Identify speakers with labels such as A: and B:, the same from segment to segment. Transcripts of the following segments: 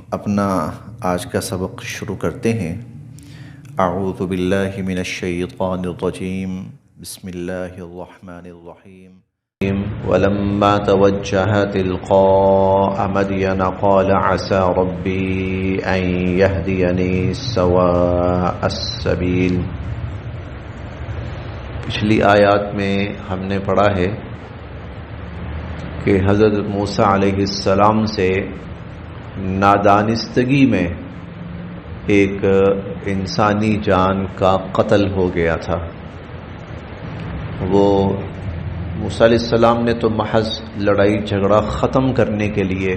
A: اپنا آج کا سبق شروع کرتے ہیں۔ اعوذ باللہ من الشیطان الرجیم، بسم اللہ الرحمن الرحیم۔ ولما توجہ تلقاء مدین قال عسى ربی ان یہدینی سواء السبیل۔ پچھلی آیات میں ہم نے پڑھا ہے کہ حضرت موسیٰ علیہ السلام سے نادانستگی میں ایک انسانی جان کا قتل ہو گیا تھا۔ وہ موسیٰ علیہ السلام نے تو محض لڑائی جھگڑا ختم کرنے کے لیے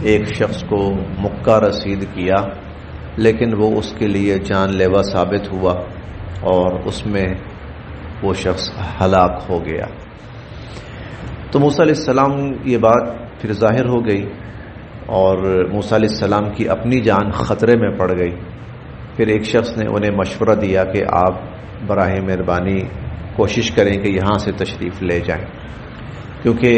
A: ایک شخص کو مکہ رسید کیا، لیکن وہ اس کے لیے جان لیوا ثابت ہوا اور اس میں وہ شخص ہلاک ہو گیا۔ تو موسیٰ علیہ السلام یہ بات پھر ظاہر ہو گئی اور موسیٰ علیہ السلام کی اپنی جان خطرے میں پڑ گئی۔ پھر ایک شخص نے انہیں مشورہ دیا کہ آپ براہ مہربانی کوشش کریں کہ یہاں سے تشریف لے جائیں، کیونکہ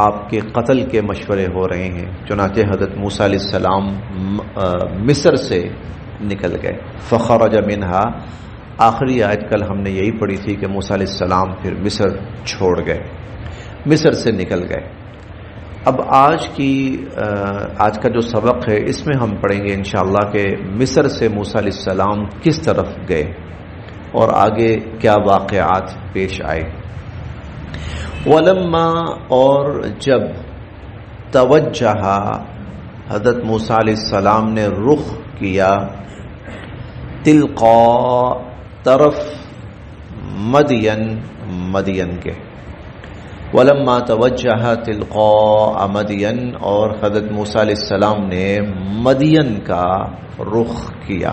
A: آپ کے قتل کے مشورے ہو رہے ہیں۔ چنانچہ حضرت موسیٰ علیہ السلام مصر سے نکل گئے۔ فخرج منہا، آخری آیت کل ہم نے یہی پڑھی تھی کہ موسیٰ علیہ السلام پھر مصر چھوڑ گئے، مصر سے نکل گئے۔ اب آج کا جو سبق ہے اس میں ہم پڑھیں گے انشاءاللہ کہ مصر سے موسیٰ علیہ السلام کس طرف گئے اور آگے کیا واقعات پیش آئے۔ ولما، اور جب، توجہ، حضرت موسیٰ علیہ السلام نے رخ کیا، تلقاء، طرف، مدین کے۔ ولما توجہ تلقاء مدین، اور حضرت موسیٰ علیہ السلام نے مدین کا رخ کیا۔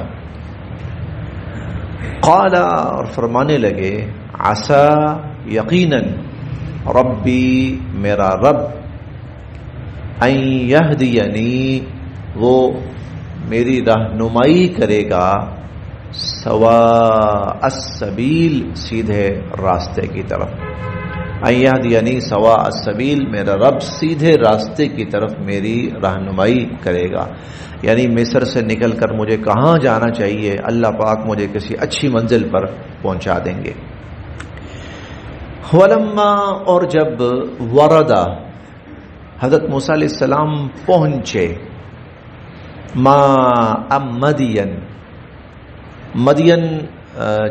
A: قال، اور فرمانے لگے، عسى، یقیناً، ربی، میرا رب، ان یہدینی، وہ میری رہنمائی کرے گا، سواء السبیل، سیدھے راستے کی طرف۔ ان یہدینی سواء السبیل، میرا رب سیدھے راستے کی طرف میری رہنمائی کرے گا، یعنی مصر سے نکل کر مجھے کہاں جانا چاہیے اللہ پاک مجھے کسی اچھی منزل پر پہنچا دیں گے۔ ولما، اور جب، وردا، حضرت موسیٰ علیہ السلام پہنچے، ماء مدین، مدین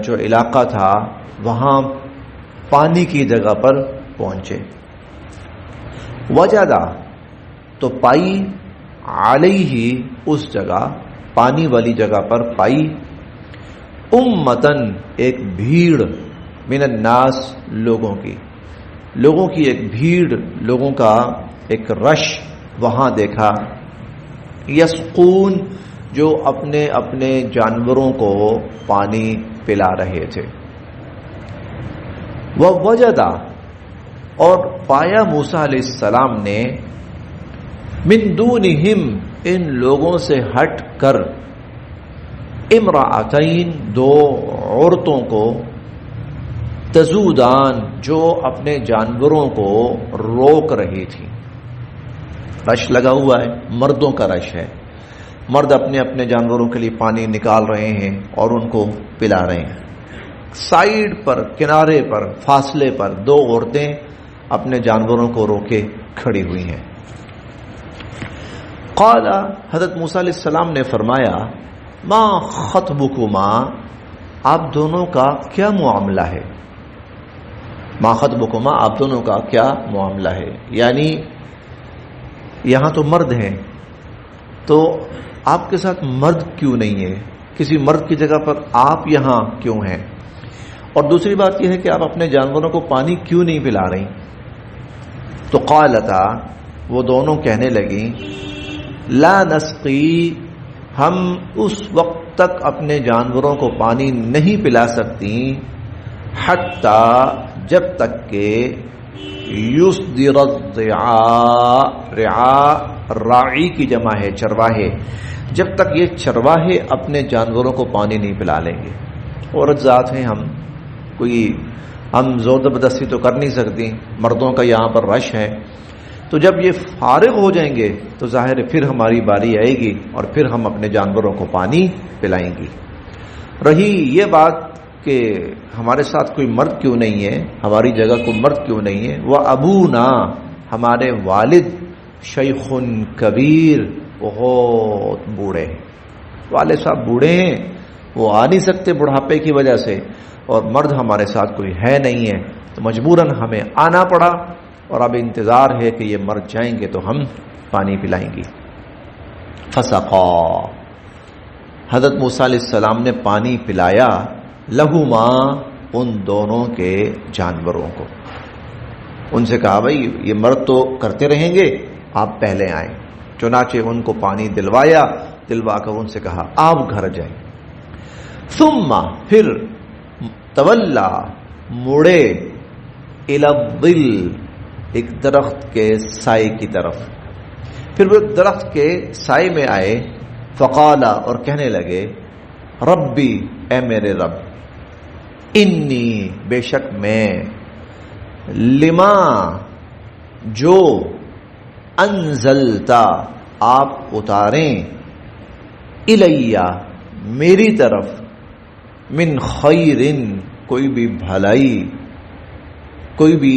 A: جو علاقہ تھا وہاں پانی کی جگہ پر پہنچے۔ وجدا، تو پائی، علیہ، اس جگہ، پانی والی جگہ پر پائی، امتن، ایک بھیڑ، من الناس، لوگوں کی ایک بھیڑ، لوگوں کا ایک رش وہاں دیکھا، یسقون، جو اپنے اپنے جانوروں کو پانی پلا رہے تھے۔ ووجدا، اور پایا موسیٰ علیہ السلام نے، من دونہم، ان لوگوں سے ہٹ کر، امرأتین، دو عورتوں کو، تذودان، جو اپنے جانوروں کو روک رہی تھی۔ رش لگا ہوا ہے، مردوں کا رش ہے، مرد اپنے اپنے جانوروں کے لیے پانی نکال رہے ہیں اور ان کو پلا رہے ہیں۔ سائیڈ پر، کنارے پر، فاصلے پر دو عورتیں اپنے جانوروں کو روکے کھڑی ہوئی ہیں۔ قال، حضرت موسیٰ علیہ السلام نے فرمایا، ما خطبکما، آپ دونوں کا کیا معاملہ ہے؟ ما خطبکما، آپ دونوں کا کیا معاملہ ہے؟ یعنی یہاں تو مرد ہیں، تو آپ کے ساتھ مرد کیوں نہیں ہے؟ کسی مرد کی جگہ پر آپ یہاں کیوں ہیں؟ اور دوسری بات یہ ہے کہ آپ اپنے جانوروں کو پانی کیوں نہیں پلا رہی؟ تو قالتا، وہ دونوں کہنے لگیں، لا نسقی، ہم اس وقت تک اپنے جانوروں کو پانی نہیں پلا سکتی، حتی، جب تک کہ، یصدر الرعاء، رعاء راعی کی جمع ہے، چرواہے، جب تک یہ چرواہے اپنے جانوروں کو پانی نہیں پلا لیں گے۔ عورت ذات ہیں ہم زور زبردستی تو کر نہیں سکتی، مردوں کا یہاں پر رش ہے، تو جب یہ فارغ ہو جائیں گے تو ظاہر ہے پھر ہماری باری آئے گی اور پھر ہم اپنے جانوروں کو پانی پلائیں گی۔ رہی یہ بات کہ ہمارے ساتھ کوئی مرد کیوں نہیں ہے، ہماری جگہ کوئی مرد کیوں نہیں ہے، وہ ابونا ہمارے والد شیخ کبیر بہت بوڑھے ہیں، والد صاحب بوڑھے ہیں، وہ آ نہیں سکتے بڑھاپے کی وجہ سے، اور مرد ہمارے ساتھ کوئی ہے نہیں ہے، تو مجبوراً ہمیں آنا پڑا، اور اب انتظار ہے کہ یہ مر جائیں گے تو ہم پانی پلائیں گی۔ فسقا حضرت موسیٰ علیہ السلام نے پانی پلایا لہما ان دونوں کے جانوروں کو، ان سے کہا بھائی یہ مرد تو کرتے رہیں گے، آپ پہلے آئیں، چنانچہ ان کو پانی دلوایا، دلوا کر ان سے کہا آپ گھر جائیں۔ ثم پھر تولا مڑے الی الظل ایک درخت کے سائے کی طرف، پھر وہ درخت کے سائے میں آئے، فقالا اور کہنے لگے ربی اے میرے رب، انی بے شک میں، لما جو انزلتا آپ اتاریں، الیہ میری طرف، من خیرن کوئی بھی بھلائی، کوئی بھی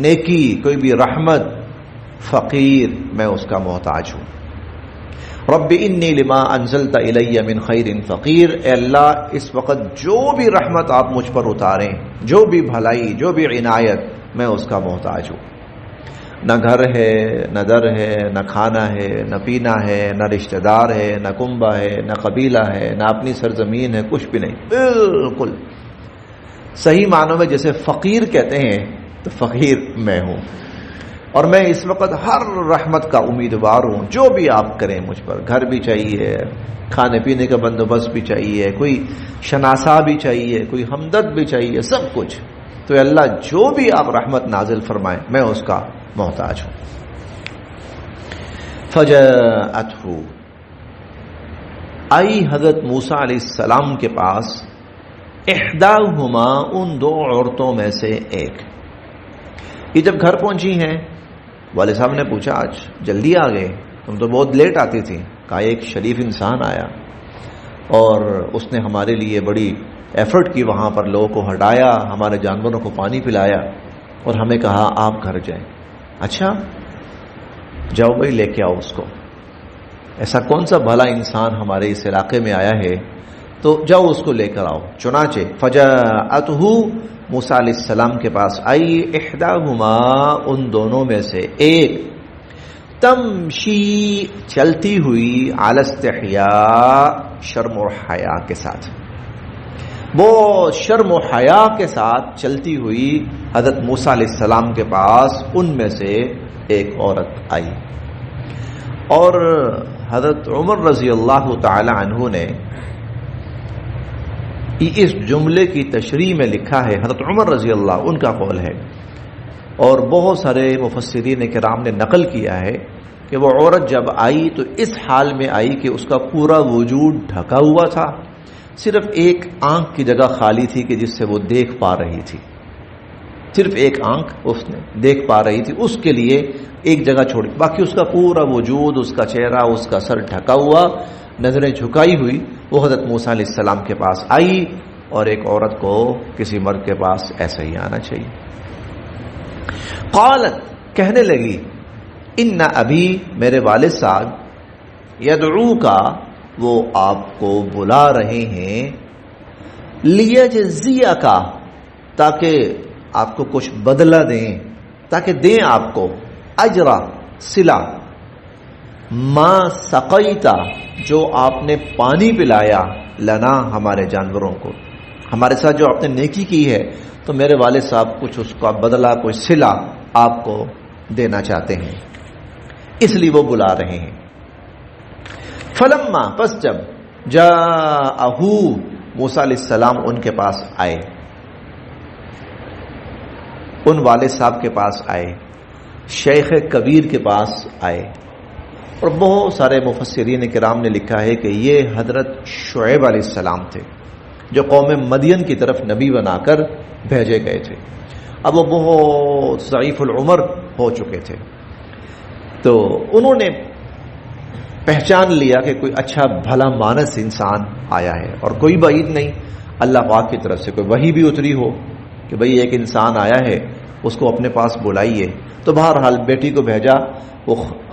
A: نیکی، کوئی بھی رحمت، فقیر میں اس کا محتاج ہوں۔ رب انی لما انزلت الی من خیر فقیر، اے اللہ اس وقت جو بھی رحمت آپ مجھ پر اتاریں، جو بھی بھلائی، جو بھی عنایت، میں اس کا محتاج ہوں۔ نہ گھر ہے، نہ در ہے، نہ کھانا ہے، نہ پینا ہے، نہ رشتہ دار ہے، نہ کنبہ ہے، نہ قبیلہ ہے، نہ اپنی سرزمین ہے، کچھ بھی نہیں، بالکل صحیح معنوں میں جیسے فقیر کہتے ہیں تو فقیر میں ہوں، اور میں اس وقت ہر رحمت کا امیدوار ہوں، جو بھی آپ کریں مجھ پر، گھر بھی چاہیے، کھانے پینے کا بندوبست بھی چاہیے، کوئی شناسا بھی چاہیے، کوئی ہمدرد بھی چاہیے، سب کچھ، تو اللہ جو بھی آپ رحمت نازل فرمائیں میں اس کا محتاج ہوں۔ فجاءتہ آئی حضرت موسیٰ علیہ السلام کے پاس، احداہما ان دو عورتوں میں سے ایک، یہ جب گھر پہنچی ہیں والد صاحب نے پوچھا آج جلدی آ گئے، تم تو بہت لیٹ آتی تھی، کہا ایک شریف انسان آیا اور اس نے ہمارے لیے بڑی ایفرٹ کی، وہاں پر لوگوں کو ہٹایا، ہمارے جانوروں کو پانی پلایا اور ہمیں کہا آپ گھر جائیں۔ اچھا جاؤ بھائی لے کے آؤ اس کو، ایسا کون سا بھلا انسان ہمارے اس علاقے میں آیا ہے، تو جاؤ اس کو لے کر آؤ۔ چنانچہ فجاءتہ موسیٰ علیہ السلام کے پاس آئی، احداہما ان دونوں میں سے ایک، تمشی چلتی ہوئی، علی استحیاء شرم و حیا کے ساتھ، وہ شرم و حیا کے ساتھ چلتی ہوئی حضرت موسیٰ علیہ السلام کے پاس ان میں سے ایک عورت آئی، اور حضرت عمر رضی اللہ تعالی عنہ نے اس جملے کی تشریح میں لکھا ہے، حضرت عمر رضی اللہ ان کا قول ہے، اور بہت سارے مفسرین کرام نے نقل کیا ہے کہ وہ عورت جب آئی تو اس حال میں آئی کہ اس کا پورا وجود ڈھکا ہوا تھا، صرف ایک آنکھ کی جگہ خالی تھی کہ جس سے وہ دیکھ پا رہی تھی، صرف ایک آنکھ اس نے دیکھ پا رہی تھی، اس کے لیے ایک جگہ چھوڑی، باقی اس کا پورا وجود، اس کا چہرہ، اس کا سر ڈھکا ہوا، نظریں جھکائی ہوئی، وہ حضرت موسیٰ علیہ السلام کے پاس آئی، اور ایک عورت کو کسی مرد کے پاس ایسا ہی آنا چاہیے۔ قالت کہنے لگی، ان ابی میرے والد صاحب، یدعوک وہ آپ کو بلا رہے ہیں، لیجزیک تاکہ آپ کو کچھ بدلہ دیں، تاکہ دیں آپ کو، اجرا صلہ، ما سقیتا جو آپ نے پانی پلایا، لنا ہمارے جانوروں کو، ہمارے ساتھ جو آپ نے نیکی کی ہے، تو میرے والد صاحب کچھ اس کا بدلہ، کوئی صلہ آپ کو دینا چاہتے ہیں، اس لیے وہ بلا رہے ہیں۔ فلما پس جب جاءہ موسیٰ علیہ السلام ان کے پاس آئے، ان والد صاحب کے پاس آئے، شیخ کبیر کے پاس آئے، اور بہت سارے مفسرین کرام نے لکھا ہے کہ یہ حضرت شعیب علیہ السلام تھے جو قوم مدین کی طرف نبی بنا کر بھیجے گئے تھے، اب وہ بہت ضعیف العمر ہو چکے تھے، تو انہوں نے پہچان لیا کہ کوئی اچھا بھلا مانس انسان آیا ہے، اور کوئی بعید نہیں اللہ پاک کی طرف سے کوئی وحی بھی اتری ہو کہ بھئی ایک انسان آیا ہے، اس کو اپنے پاس بلائیے۔ تو بہرحال بیٹی کو بھیجا،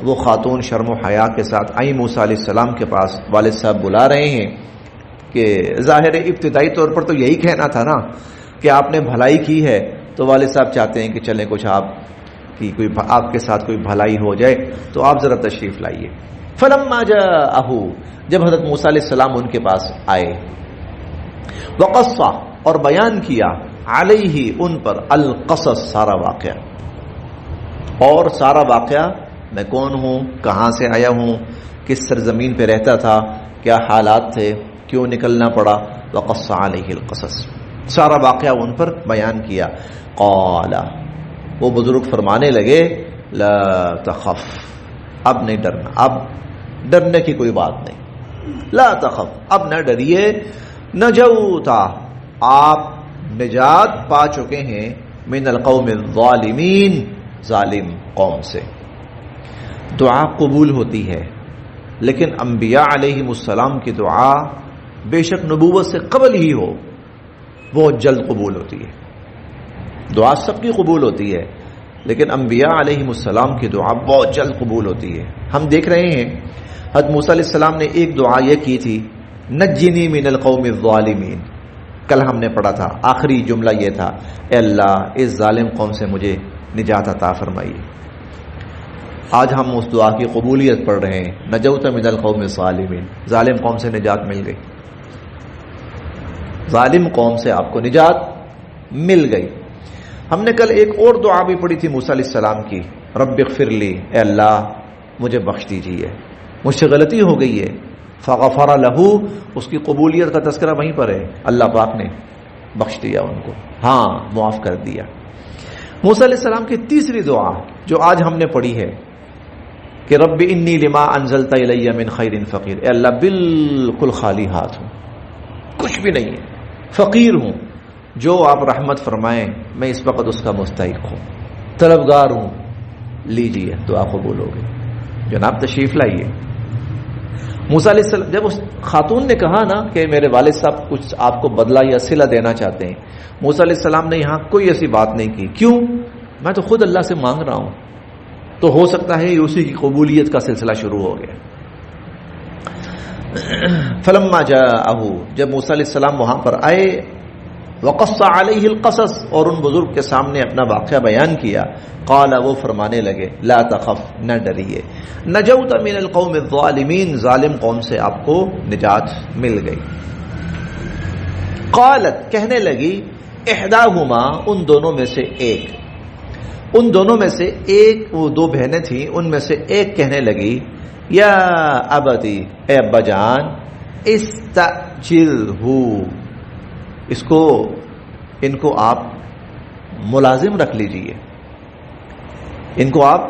A: وہ خاتون شرم و حیا کے ساتھ آئی موسیٰ علیہ السلام کے پاس، والد صاحب بلا رہے ہیں کہ ظاہر ابتدائی طور پر تو یہی کہنا تھا نا کہ آپ نے بھلائی کی ہے، تو والد صاحب چاہتے ہیں کہ چلیں کچھ آپ کی کوئی آپ کے ساتھ کوئی بھلائی ہو جائے، تو آپ ذرا تشریف لائیے۔ فلما جاءہ، جب حضرت موسیٰ علیہ السلام ان کے پاس آئے، وقص، اور بیان کیا، علیہ، ان پر، القصص، سارا واقعہ، اور سارا واقعہ، میں کون ہوں، کہاں سے آیا ہوں، کس سرزمین پہ رہتا تھا، کیا حالات تھے، کیوں نکلنا پڑا، وقص علیہ القصص، سارا واقعہ ان پر بیان کیا۔ قال، وہ بزرگ فرمانے لگے، لا تخف، اب نہیں ڈرنا، اب ڈرنے کی کوئی بات نہیں، لا تخف، اب نہ ڈریے، نجوتا، آپ نجات پا چکے ہیں، من القوم الظالمین، ظالم قوم سے۔ دعا قبول ہوتی ہے، لیکن انبیاء علیہم السلام کی دعا بے شک نبوت سے قبل ہی ہو، بہت جلد قبول ہوتی ہے۔ دعا سب کی قبول ہوتی ہے، لیکن انبیاء علیہم السلام کی دعا بہت جلد قبول ہوتی ہے۔ ہم دیکھ رہے ہیں حضرت موسیٰ علیہ السلام نے ایک دعا یہ کی تھی، نجنی من القوم الظالمین، کل ہم نے پڑھا تھا، آخری جملہ یہ تھا، اے اللہ اس ظالم قوم سے مجھے نجات عطا فرمائیے۔ آج ہم اس دعا کی قبولیت پڑھ رہے ہیں، نجوت من القوم الظالمین، ظالم قوم سے نجات مل گئی، ظالم قوم سے آپ کو نجات مل گئی۔ ہم نے کل ایک اور دعا بھی پڑھی تھی موسیٰ علیہ السلام کی، رب اغفر لی، اے اللہ مجھے بخش دیجیے، مجھ سے غلطی ہو گئی ہے، فغفر لہ، اس کی قبولیت کا تذکرہ وہیں پر ہے، اللہ پاک نے بخش دیا ان کو، ہاں معاف کر دیا۔ موسیٰ علیہ السلام کی تیسری دعا جو آج ہم نے پڑھی ہے کہ رب انی لما انزلت الی من خیر فقیر، اے اللہ بالکل خالی ہاتھ ہوں، کچھ بھی نہیں ہے، فقیر ہوں، جو آپ رحمت فرمائیں میں اس وقت اس کا مستحق ہوں، طلبگار ہوں، لیجیے دعا قبول ہو گئی۔ جناب تشریف لائیے۔ موسیٰ علیہ السلام، جب اس خاتون نے کہا نا کہ میرے والد صاحب کچھ آپ کو بدلہ یا صلہ دینا چاہتے ہیں، موسیٰ علیہ السلام نے یہاں کوئی ایسی بات نہیں کی، کیوں؟ میں تو خود اللہ سے مانگ رہا ہوں، تو ہو سکتا ہے اسی کی قبولیت کا سلسلہ شروع ہو گیا۔ فلما جاءہ، جب موسیٰ علیہ السلام وہاں پر آئے، وقص علیہ القصص، اور ان بزرگ کے سامنے اپنا واقعہ بیان کیا، قال، وہ فرمانے لگے، لا تخف، نہ ڈریے، نجوت من القوم الظالمین، ظالم قوم سے آپ کو نجات مل گئی۔ قالت، کہنے لگی، احداہما، ان دونوں میں سے ایک، ان دونوں میں سے ایک، وہ دو بہنیں تھیں، ان میں سے ایک کہنے لگی، یا ابتی، اے ابا جان، استعجلہ، ان کو آپ ملازم رکھ لیجئے، ان کو آپ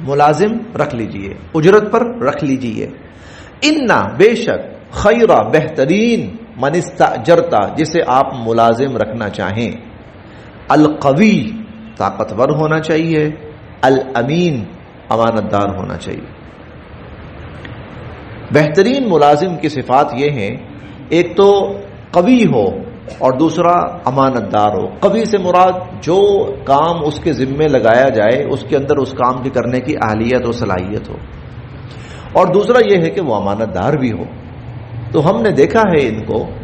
A: ملازم رکھ لیجئے، اجرت پر رکھ لیجئے، انا، بے شک، خیرہ، بہترین، من استاجرتا، جسے آپ ملازم رکھنا چاہیں، القوی، طاقتور ہونا چاہیے، الامین، امانت دار ہونا چاہیے۔ بہترین ملازم کی صفات یہ ہیں، ایک تو قوی ہو اور دوسرا امانت دار ہو۔ قوی سے مراد جو کام اس کے ذمے لگایا جائے اس کے اندر اس کام کی کرنے کی اہلیت و صلاحیت ہو، اور دوسرا یہ ہے کہ وہ امانت دار بھی ہو۔ تو ہم نے دیکھا ہے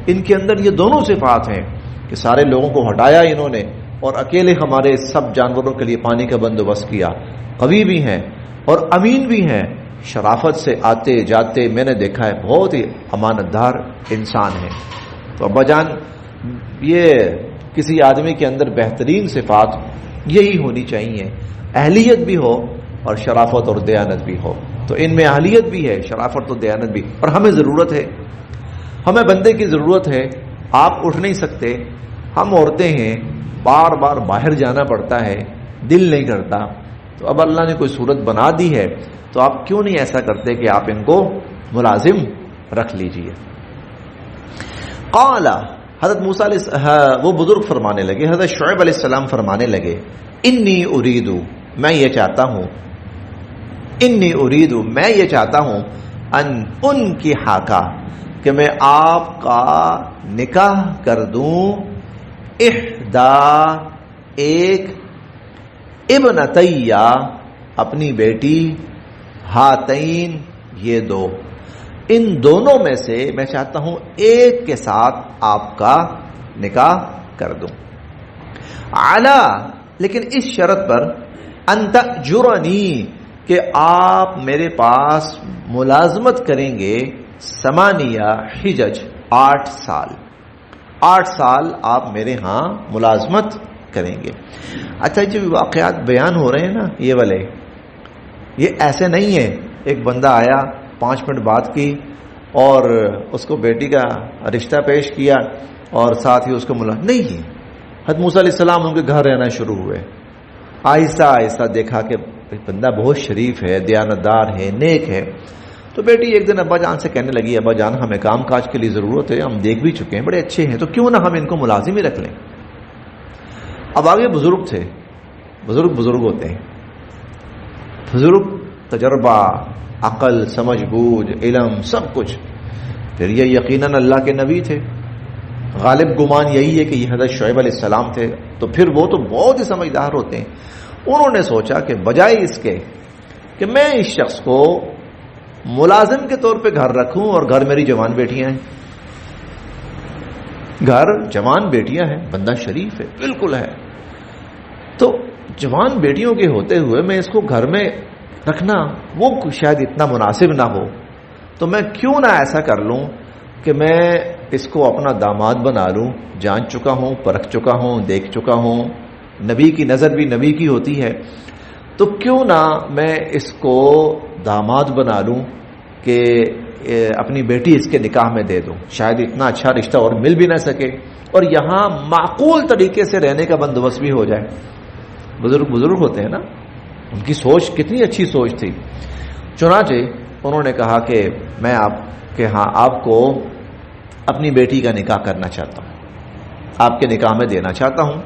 A: ان کے اندر یہ دونوں صفات ہیں کہ سارے لوگوں کو ہٹایا انہوں نے اور اکیلے ہمارے سب جانوروں کے لیے پانی کا بندوبست کیا۔ قوی بھی ہیں اور امین بھی ہیں، شرافت سے آتے جاتے میں نے دیکھا ہے، بہت ہی امانت دار انسان ہے۔ تو ابا جان، یہ کسی آدمی کے اندر بہترین صفات یہی ہونی چاہیے، اہلیت بھی ہو اور شرافت اور دیانت بھی ہو۔ تو ان میں اہلیت بھی ہے، شرافت اور دیانت بھی، اور ہمیں ضرورت ہے، ہمیں بندے کی ضرورت ہے۔ آپ اٹھ نہیں سکتے، ہم عورتیں ہیں، بار بار باہر جانا پڑتا ہے، دل نہیں کرتا، تو اب اللہ نے کوئی صورت بنا دی ہے تو آپ کیوں نہیں ایسا کرتے کہ آپ ان کو ملازم رکھ لیجئے۔ قال، حضرت موسیٰ وہ بزرگ فرمانے لگے، حضرت شعیب علیہ السلام فرمانے لگے، انی اریدو، میں یہ چاہتا ہوں، انی اريد میں یہ چاہتا ہوں ان کی حاکا کہ میں آپ کا نکاح کر دوں احدا ایک ابنتیا اپنی بیٹی ہاتین یہ دو ان دونوں میں سے میں چاہتا ہوں ایک کے ساتھ آپ کا نکاح کر دوں علی لیکن اس شرط پر ان تأجرنی کہ آپ میرے پاس ملازمت کریں گے 8 حجج 8 سال آپ میرے ہاں ملازمت کریں گے. اچھا جو واقعات بیان ہو رہے ہیں نا یہ والے یہ ایسے نہیں ہے ایک بندہ آیا 5 منٹ بات کی اور اس کو بیٹی کا رشتہ پیش کیا اور ساتھ ہی اس کو نہیں. حضرت موسیٰ علیہ السلام ان کے گھر رہنا شروع ہوئے. آہستہ آہستہ دیکھا کہ بندہ بہت شریف ہے دیانتدار ہے نیک ہے. تو بیٹی ایک دن ابا جان سے کہنے لگی ابا جان ہمیں کام کاج کے لیے ضرورت ہے ہم دیکھ بھی چکے ہیں بڑے اچھے ہیں تو کیوں نہ ہم ان کو ملازم ہی رکھ لیں. اب آگے بزرگ تھے بزرگ ہوتے ہیں بزرگ تجربہ عقل سمجھ بوجھ علم سب کچھ. پھر یہ یقیناً اللہ کے نبی تھے غالب گمان یہی ہے کہ یہ حضرت شعیب علیہ السلام تھے تو پھر وہ تو بہت ہی سمجھدار ہوتے ہیں. انہوں نے سوچا کہ بجائے اس کے کہ میں اس شخص کو ملازم کے طور پہ گھر رکھوں اور گھر میری جوان بیٹیاں ہیں گھر جوان بیٹیاں ہیں بندہ شریف ہے بالکل ہے تو جوان بیٹیوں کے ہوتے ہوئے میں اس کو گھر میں رکھنا وہ شاید اتنا مناسب نہ ہو تو میں کیوں نہ ایسا کر لوں کہ میں اس کو اپنا داماد بنا لوں. جان چکا ہوں پرکھ چکا ہوں دیکھ چکا ہوں نبی کی نظر بھی نبی کی ہوتی ہے تو کیوں نہ میں اس کو داماد بنا لوں کہ اپنی بیٹی اس کے نکاح میں دے دوں. شاید اتنا اچھا رشتہ اور مل بھی نہ سکے اور یہاں معقول طریقے سے رہنے کا بندوبست بھی ہو جائے. بزرگ ہوتے ہیں نا ان کی سوچ کتنی اچھی سوچ تھی. چنانچہ انہوں نے کہا کہ میں آپ کو اپنی بیٹی کا نکاح کرنا چاہتا ہوں آپ کے نکاح میں دینا چاہتا ہوں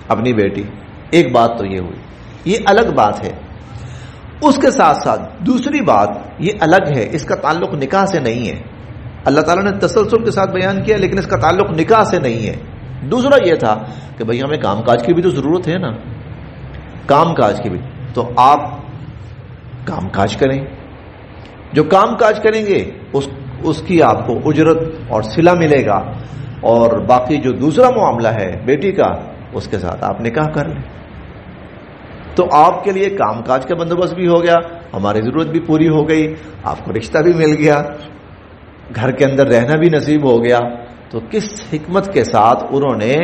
A: اپنی بیٹی. ایک بات تو یہ ہوئی یہ الگ بات ہے. اس کے ساتھ ساتھ دوسری بات یہ الگ ہے اس کا تعلق نکاح سے نہیں ہے. اللہ تعالیٰ نے تسلسل کے ساتھ بیان کیا لیکن اس کا تعلق نکاح سے نہیں ہے. دوسرا یہ تھا کہ بھئی ہمیں کام کاج کی بھی تو ضرورت ہے نا کام کاج کی بھی تو آپ کام کاج کریں جو کام کاج کریں گے اس کی آپ کو اجرت اور صلہ ملے گا اور باقی جو دوسرا معاملہ ہے بیٹی کا اس کے ساتھ آپ نکاح کر لیں. تو آپ کے لیے کام کاج کا بندوبست بھی ہو گیا ہماری ضرورت بھی پوری ہو گئی آپ کو رشتہ بھی مل گیا گھر کے اندر رہنا بھی نصیب ہو گیا. تو کس حکمت کے ساتھ انہوں نے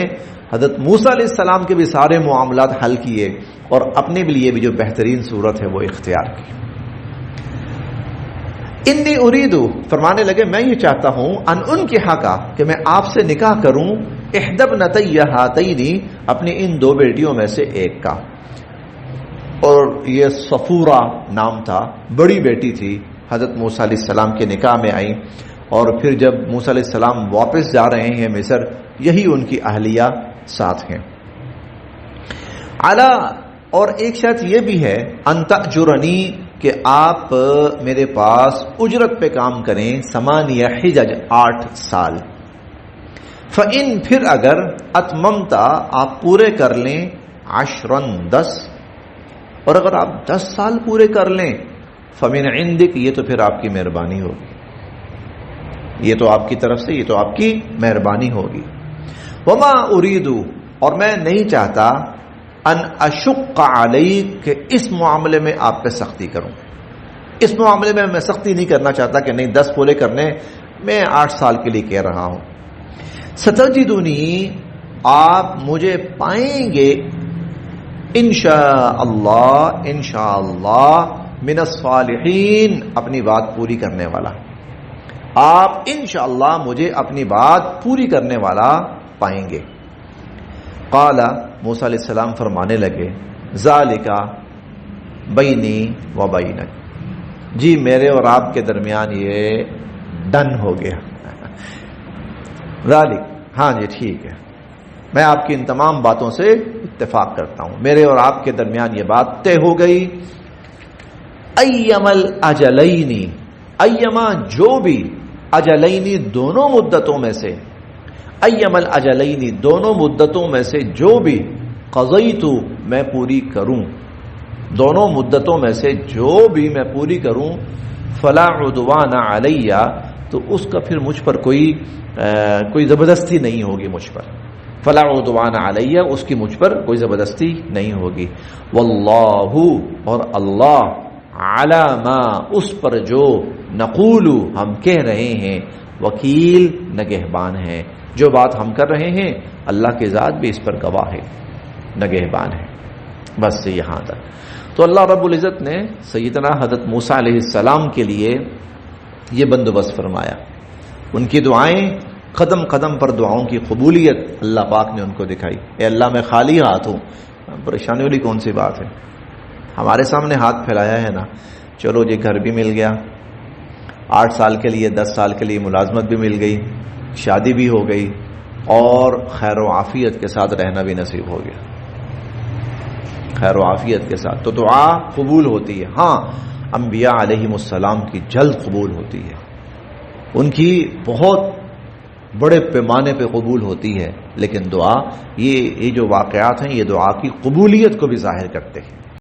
A: حضرت موسیٰ علیہ السلام کے بھی سارے معاملات حل کیے اور اپنے لیے بھی جو بہترین صورت ہے وہ اختیار کی. انی اریدو فرمانے لگے میں یہ چاہتا ہوں ان کی حقا کہ میں آپ سے نکاح کروں احدی ابنتی ہاتینی اپنی ان 2 بیٹیوں میں سے ایک کا. اور یہ صفورہ نام تھا بڑی بیٹی تھی حضرت موسیٰ علیہ السلام کے نکاح میں آئی اور پھر جب موسیٰ علیہ السلام واپس جا رہے ہیں مصر یہی ان کی اہلیہ ساتھ ہیں. علی اور ایک شرط یہ بھی ہے ان تأجرنی کہ آپ میرے پاس اجرت پہ کام کریں 8 حجج 8 سال. فإن پھر اگر اتممتا آپ پورے کر لیں 10 اور اگر آپ 10 سال پورے کر لیں فمن عندک یہ تو پھر آپ کی مہربانی ہوگی یہ تو آپ کی طرف سے یہ تو آپ کی مہربانی ہوگی. وما اریدو اور میں نہیں چاہتا ان اشق علیک کہ اس معاملے میں آپ پہ سختی کروں. اس معاملے میں سختی نہیں کرنا چاہتا کہ نہیں 10 پورے کرنے میں 8 سال کے لیے کہہ رہا ہوں. ستجدونی آپ مجھے پائیں گے انشاءاللہ من الصالحین اپنی بات پوری کرنے والا. آپ انشاءاللہ مجھے اپنی بات پوری کرنے والا پائیں گے. قال موسیٰ علیہ السلام فرمانے لگے ذالک بینی و بینک جی میرے اور آپ کے درمیان یہ ڈن ہو گیا. ذالک ہاں جی ٹھیک ہے میں آپ کی ان تمام باتوں سے اتفاق کرتا ہوں میرے اور آپ کے درمیان یہ بات طے ہو گئی. ایما الاجلینی، ایما جو بھی، اجلینی دونوں مدتوں میں سے، ایما الاجلینی دونوں مدتوں میں سے جو بھی، قضیت میں پوری کروں، دونوں مدتوں میں سے جو بھی میں پوری کروں، فلا عدوان علیہ، تو اس کا پھر مجھ پر کوئی زبردستی نہیں ہوگی مجھ پر، فلا عدوان علیہ، اس کی مجھ پر کوئی زبردستی نہیں ہوگی، واللہ، اور اللہ، علی ما، اس پر جو، نقول، ہم کہہ رہے ہیں، وکیل، نگہبان ہے، جو بات ہم کر رہے ہیں اللہ کی ذات بھی اس پر گواہ ہے، نگہبان ہے۔ بس یہاں تک تو اللہ رب العزت نے سیدنا حضرت موسیٰ علیہ السلام کے لیے یہ بندوبست فرمایا، ان کی دعائیں، قدم قدم پر دعاؤں کی قبولیت اللہ پاک نے ان کو دکھائی۔ اے اللہ میں خالی ہاتھ ہوں، پریشانی والی کون سی بات ہے، ہمارے سامنے ہاتھ پھیلایا ہے نا، چلو جی گھر بھی مل گیا، 8 سال کے لیے 10 سال کے لیے ملازمت بھی مل گئی، شادی بھی ہو گئی، اور خیر و عافیت کے ساتھ رہنا بھی نصیب ہو گیا، خیر و عافیت کے ساتھ، تو دعا قبول ہوتی ہے۔ ہاں انبیاء علیہم السلام کی جلد قبول ہوتی ہے، ان کی بہت بڑے پیمانے پہ قبول ہوتی ہے، لیکن دعا، یہ جو واقعات ہیں یہ دعا کی قبولیت کو بھی ظاہر کرتے ہیں۔